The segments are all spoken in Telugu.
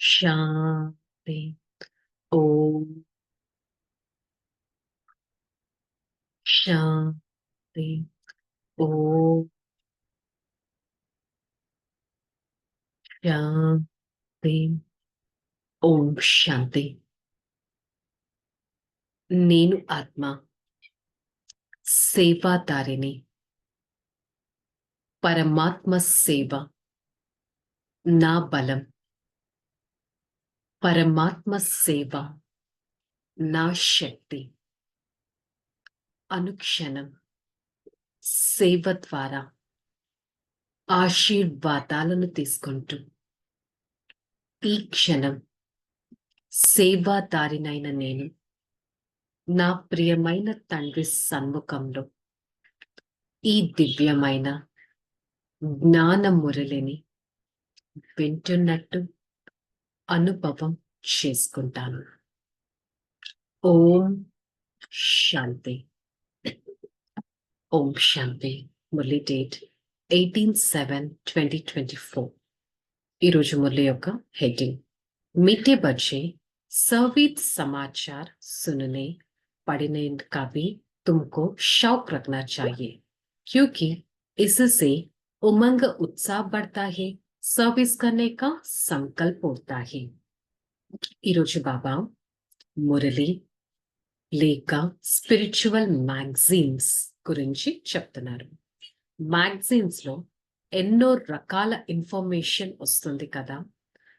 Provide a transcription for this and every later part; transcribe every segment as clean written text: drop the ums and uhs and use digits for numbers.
శాంతి. ఓం శాంతి. ఓం శాంతి. ఓం శాంతి. నేను ఆత్మ సేవాదారిని. పరమాత్మ సేవ నా బలం. పరమాత్మ సేవ నా శక్తి. అనుక్షణం సేవ ద్వారా ఆశీర్వాదాలను తీసుకుంటూ ఈ క్షణం సేవాదారినైన నేను నా ప్రియమైన తండ్రి సన్ముఖంలో ఈ దివ్యమైన జ్ఞాన మురళిని వింటున్నట్టు అనుభవం చేసుకుంటాను. ఓం శాంతి. ఓం శాంతి. మురళి డేట్ 18/7/2024. ఈరోజు మురళి యొక్క హెడ్డింగ్ मीठे बच्चे संवित समाचार सुनने पढ़ने का भी तुमको शौक रखना चाहिए, क्योंकि इससे उमंग उत्साह बढ़ता है, सर्विस करने का संकल्प होता है. ఈరోజు బాబా మురళి లేక స్పిరిచువల్ మ్యాగజైన్స్ గురించి చెప్తున్నారు. మ్యాగజైన్స్ లో ఎన్నో రకాల ఇన్ఫర్మేషన్ వస్తుంది కదా.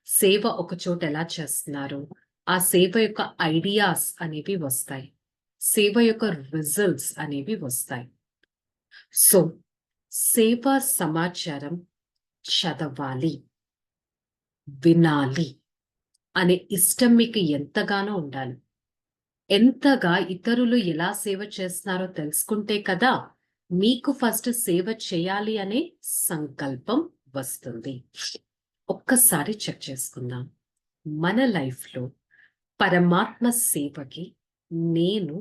సేవ ఒక చోట ఎలా చేస్తున్నారు, ఆ సేవ యొక్క ఐడియాస్ అనేవి వస్తాయి, సేవ యొక్క రిజల్ట్స్ అనేవి వస్తాయి. సో సేవా సమాచారం చదవాలి, వినాలి అనే ఇష్టం మీకు ఎంతగానో ఉండాలి. ఎంతగా ఇతరులు ఎలా సేవ చేస్తున్నారో తెలుసుకుంటే కదా మీకు ఫస్ట్ సేవ చేయాలి అనే సంకల్పం వస్తుంది. ఒక్కసారి చెక్ చేసుకుందాం. మన లైఫ్లో పరమాత్మ సేవకి నేను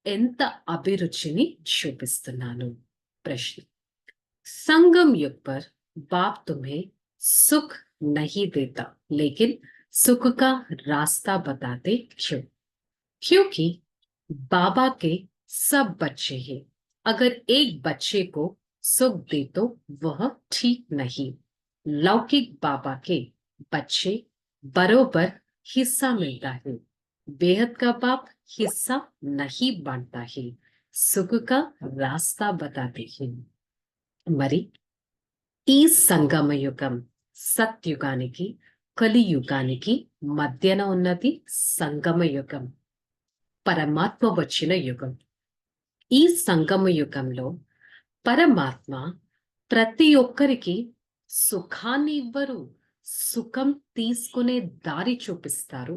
ఎంత అభిరుచిని చూపిస్తున్నాను? ప్రశ్న. సంగम युग पर बाप तुम्हें सुख नहीं देता, लेकिन सुख का रास्ता बताते क्यों? क्योंकि बाबा के सब बच्चे हैं. अगर एक बच्चे को सुख दे तो वह ठीक नहीं. लौकिक बाबा के बच्चे बरोबर हिस्सा मिलता है. बेहद का बाप हिस्सा नहीं बांटता है, सुख का रास्ता बताते हैं. మరి ఈ సంగమ యుగం సత్యుగానికి కలియుగానికి మధ్యన ఉన్నది సంగమ యుగం, పరమాత్మ వచ్చిన యుగం. ఈ సంగమ యుగంలో పరమాత్మ ప్రతి ఒక్కరికి సుఖాన్ని ఇవ్వరు, సుఖం తీసుకునే దారి చూపిస్తారు.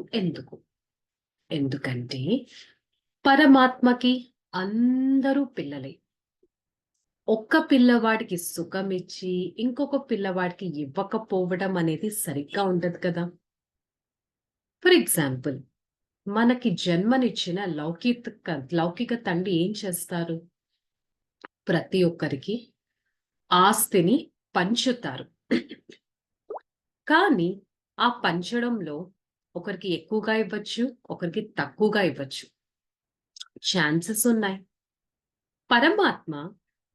ఎందుకంటే పరమాత్మకి అందరూ పిల్లలే. ఒక్క పిల్లవాడికి సుఖం ఇచ్చి ఇంకొక పిల్లవాడికి ఇవ్వకపోవడం అనేది సరిగ్గా ఉండదు కదా. ఫర్ ఎగ్జాంపుల్, మనకి జన్మనిచ్చిన లౌకిక తండ్రి ఏం చేస్తారు? ప్రతి ఒక్కరికి ఆస్తిని పంచుతారు. కానీ ఆ పంచడంలో ఒకరికి ఎక్కువగా ఇవ్వచ్చు, ఒకరికి తక్కువగా ఇవ్వచ్చు, ఛాన్సెస్ ఉన్నాయి. పరమాత్మ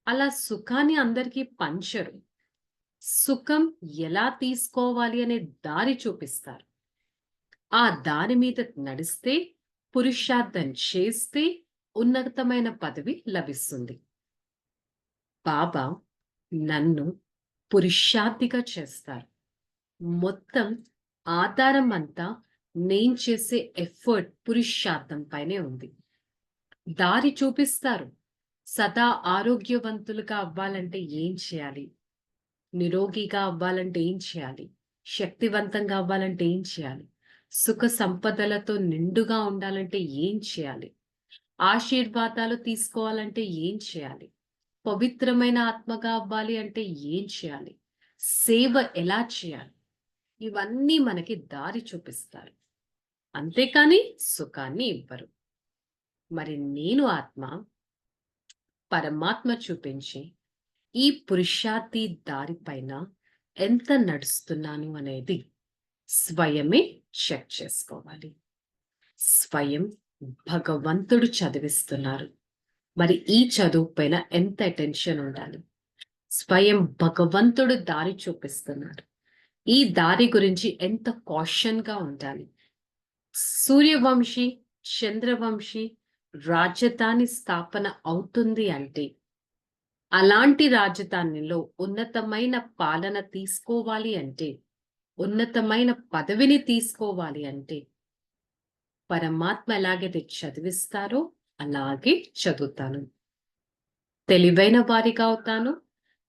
అలా సుఖాన్ని అందరికీ పంచరు. సుఖం ఎలా తీసుకోవాలి అనే దారి చూపిస్తారు. ఆ దారి మీద నడిస్తే, పురుషార్థం చేస్తే ఉన్నతమైన పదవి లభిస్తుంది. బాబా నన్ను పురుషార్థిగా చేస్తారు. మొత్తం ఆధారం అంతా నేను చేసే ఎఫర్ట్ పురుషార్థం పైనే ఉంది. దారి చూపిస్తారు. సదా ఆరోగ్యవంతులుగా అవ్వాలంటే ఏం చేయాలి, నిరోగిగా అవ్వాలంటే ఏం చేయాలి, శక్తివంతంగా అవ్వాలంటే ఏం చేయాలి, సుఖ సంపదలతో నిండుగా ఉండాలంటే ఏం చేయాలి, ఆశీర్వాదాలు తీసుకోవాలంటే ఏం చేయాలి, పవిత్రమైన ఆత్మగా అవ్వాలి అంటే ఏం చేయాలి, సేవ ఎలా చేయాలి, ఇవన్నీ మనకి దారి చూపిస్తారు. అంతేకాని సుఖాన్ని ఇవ్వరు. మరి నేను ఆత్మ పరమాత్మ చూపించి ఈ పురుషార్థి దారి పైన ఎంత నడుస్తున్నాను అనేది స్వయమే చెక్ చేసుకోవాలి. స్వయం భగవంతుడు చదివిస్తున్నారు. మరి ఈ చదువు పైన ఎంత అటెన్షన్ ఉండాలి? స్వయం భగవంతుడు దారి చూపిస్తున్నారు. ఈ దారి గురించి ఎంత కాషన్‌గా ఉండాలి? సూర్యవంశీ, చంద్రవంశీ రాజధాని స్థాపన అవుతుంది అంటే, అలాంటి రాజధానిలో ఉన్నతమైన పాలన తీసుకోవాలి అంటే, ఉన్నతమైన పదవిని తీసుకోవాలి అంటే, పరమాత్మ ఎలాగైతే చదివిస్తారో అలాగే చదువుతాను. తెలివైన వారిగా అవుతాను.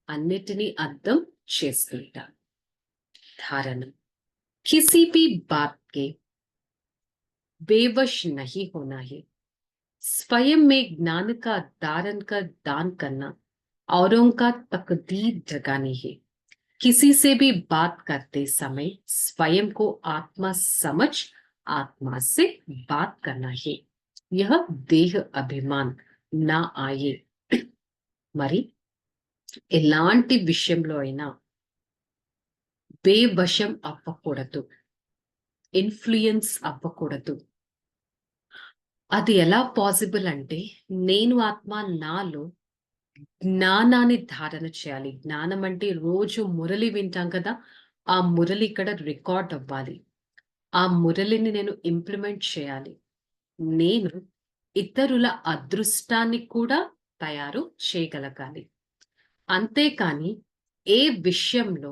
అన్నిటినీ అర్థం చేసుకుంటాను. धारणा किसी भी बात के बेवश नहीं होना है। स्वयं में ज्ञान का धारण कर दान करना औरों का तकदीर जगानी है। किसी से भी बात करते समय स्वयं को आत्मा समझ आत्मा से बात करना है। यह देह अभिमान ना आए। మరి ఎలాంటి విషయంలో అయినా బేవశం అవ్వకూడదు, ఇన్ఫ్లుయెన్స్ అవ్వకూడదు. అది ఎలా పాసిబుల్ అంటే, నేను ఆత్మ నాలో జ్ఞానాన్ని ధారణ చేయాలి. జ్ఞానం అంటే రోజు మురళి వింటాం కదా, ఆ మురళి ఇక్కడ రికార్డ్ అవ్వాలి. ఆ మురళిని నేను ఇంప్లిమెంట్ చేయాలి. నేను ఇతరుల అదృష్టాన్ని కూడా తయారు చేయగలగాలి. అంతేకాని ఏ విషయంలో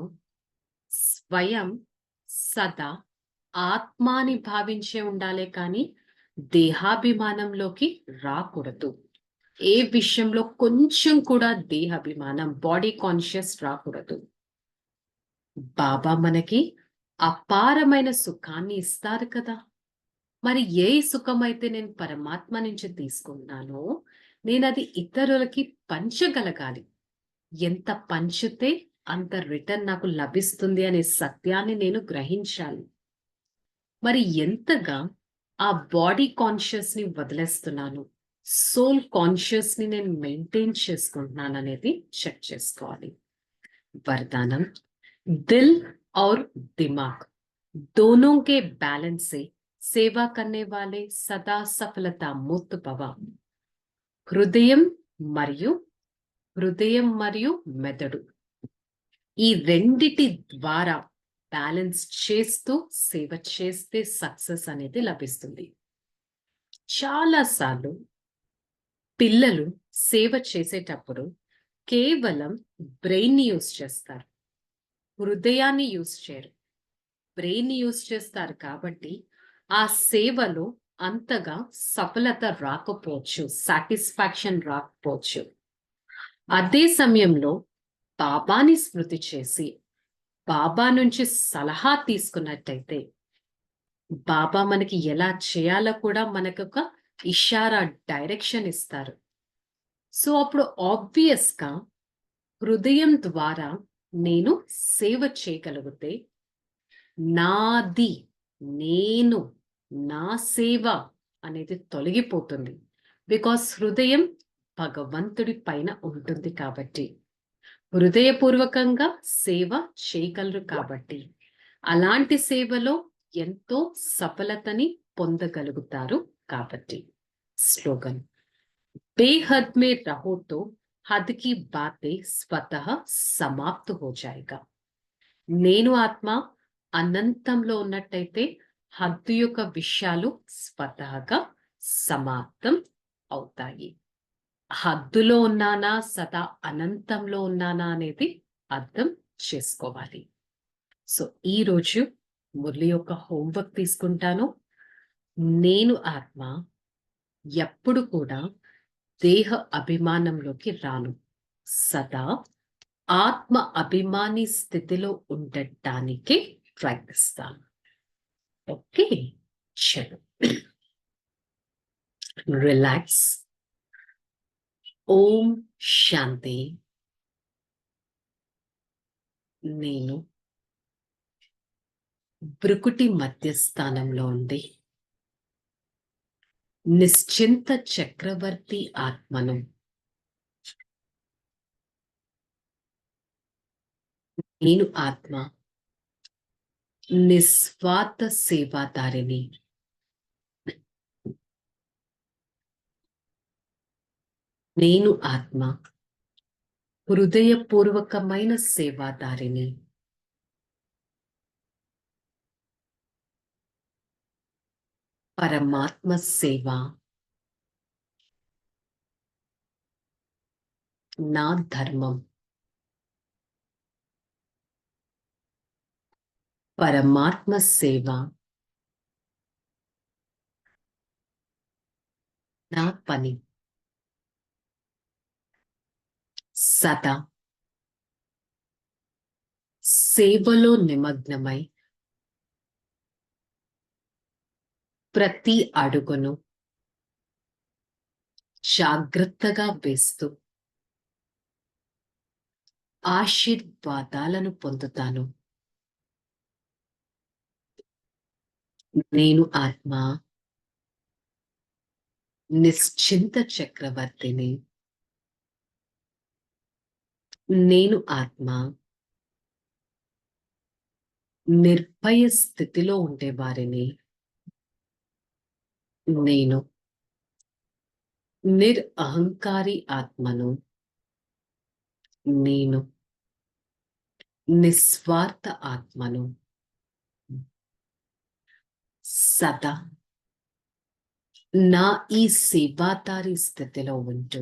స్వయం సదా ఆత్మాని భావించే ఉండాలే కానీ దేహాభిమానంలోకి రాకూడదు. ఏ విషయంలో కొంచెం కూడా దేహాభిమానం, బాడీ కాన్షియస్ రాకూడదు. బాబా మనకి అపారమైన సుఖాన్ని ఇస్తారు కదా. మరి ఏ సుఖమైతే నేను పరమాత్మ నుంచి తీసుకున్నానో, నేనది ఇతరులకి పంచగలగాలి. ఎంత పంచితే అంత రిటర్న్ నాకు లభిస్తుంది అనే సత్యాన్ని నేను గ్రహించాలి. మరి ఎంతగా ఆ బాడీ కాన్షియస్ ని వదిలేస్తున్నాను, సోల్ కాన్షియస్ ని నేను మెయింటైన్ చేసుకుంటున్నాను అనేది చెక్ చేసుకోవాలి. वरदानम दिल और दिमाग दोनों के बैलेंस से सेवा करने वाले सदा सफलता मुक्त भव। హృదయం మరియు మెదడు ఈ రెండిటి ద్వారా బ్యాలెన్స్ చేస్తూ సేవ చేస్తే సక్సెస్ అనేది లభిస్తుంది. చాలాసార్లు పిల్లలు సేవ చేసేటప్పుడు కేవలం బ్రెయిన్ యూజ్ చేస్తారు, హృదయాన్ని యూజ్ చేయరు. బ్రెయిన్ యూజ్ చేస్తారు కాబట్టి ఆ సేవలో అంతగా సఫలత రాకపోవచ్చు, సాటిస్ఫాక్షన్ రాకపోవచ్చు. అదే సమయంలో బాబాని స్మృతి చేసి బాబా నుంచి సలహా తీసుకున్నట్టయితే బాబా మనకి ఎలా చేయాలో కూడా మనకు ఒక ఇషారా, డైరెక్షన్ ఇస్తారు. సో అప్పుడు ఆబ్వియస్ గా హృదయం ద్వారా నేను సేవ చేయగలిగితే నాది, నేను, నా సేవ అనేది తొలగిపోతుంది. బికాస్ హృదయం భగవంతుడి పైన ఉంటుంది కాబట్టి, హృదయపూర్వకంగా సేవ చేయగలరు కాబట్టి, అలాంటి సేవలో ఎంతో సఫలతని పొందగలుగుతారు కాబట్టి. స్లోగన్ బేహద్ మే రహో తో హద్ కి బాతే స్వతః సమాప్త్ హో జాయేగా. నేను ఆత్మ అనంతంలో ఉన్నట్టయితే హద్దు యొక్క విషయాలు స్వతహాగా సమాప్తం అవుతాయి. హద్దులో ఉన్నానా, సదా అనంతంలో ఉన్నానా అనేది అర్థం చేసుకోవాలి. సో ఈరోజు మురళి యొక్క హోంవర్క్ తీసుకుంటాను. నేను ఆత్మ ఎప్పుడు కూడా దేహ అభిమానంలోకి రాను, సదా ఆత్మ అభిమాని స్థితిలో ఉండటానికి ప్రయత్నిస్తాను. ఓకే, చలో రిలాక్స్. ఓం శాంతి. నేను భృకుటి మధ్యస్థానంలో ఉండి నిశ్చింత చక్రవర్తి ఆత్మను నేను ఆత్మ నిస్వార్థ సేవాదారిని. నేను ఆత్మ హృదయపూర్వకమైన సేవాదారిని. పరమాత్మ సేవ నా ధర్మం. పరమాత్మ సేవ నా పని. సదా సేవలో నిమగ్నమై ప్రతి అడుగును జాగ్రత్తగా వేస్తూ ఆశీర్వాదాలను పొందుతాను. నేను ఆత్మ నిశ్చింత చక్రవర్తిని. నేను ఆత్మ నిర్భయ స్థితిలో ఉండేవారిని. నేను నిరహంకారి ఆత్మను. నేను నిస్వార్థ ఆత్మను. సదా నా ఈ సేవాదారి స్థితిలో ఉంటూ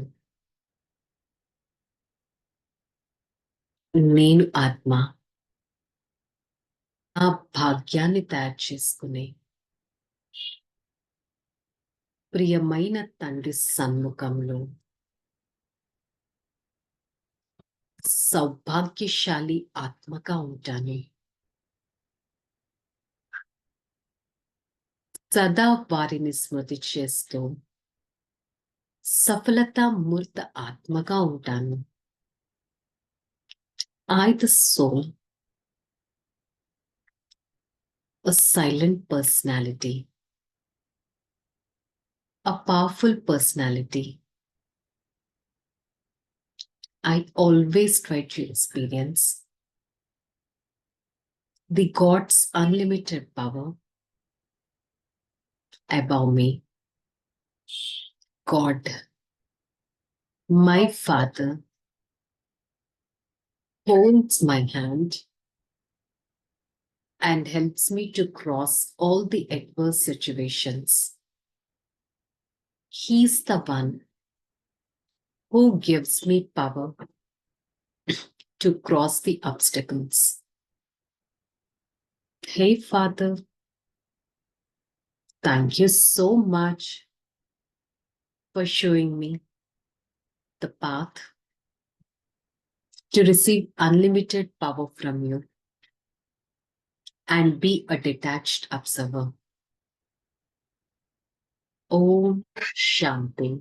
నేను ఆత్మ ఆ భాగ్యాన్ని తయారు చేసుకునే ప్రియమైన తండ్రి సన్ముఖంలో సౌభాగ్యశాలి ఆత్మగా ఉంటాను. సదా వారిని స్మృతి చేస్తూ సఫలత మూర్త ఆత్మగా ఉంటాను. I, the soul, a silent personality, a powerful personality. I always try to experience the God's unlimited power above me. God, my Father, holds my hand and helps me to cross all the adverse situations. He's the one who gives me power to cross the obstacles. Hey, Father, thank you so much for showing me the path to receive unlimited power from you and be a detached observer. Om Shanti,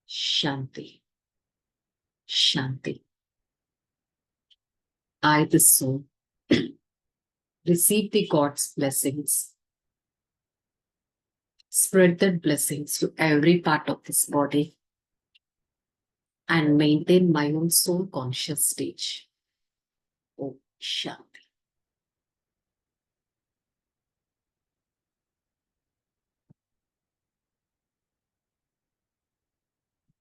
Shanti, Shanti. I, the soul, receive the God's blessings. Spread the blessings to every part of this body and maintain my own soul conscious stage. Om Shanti.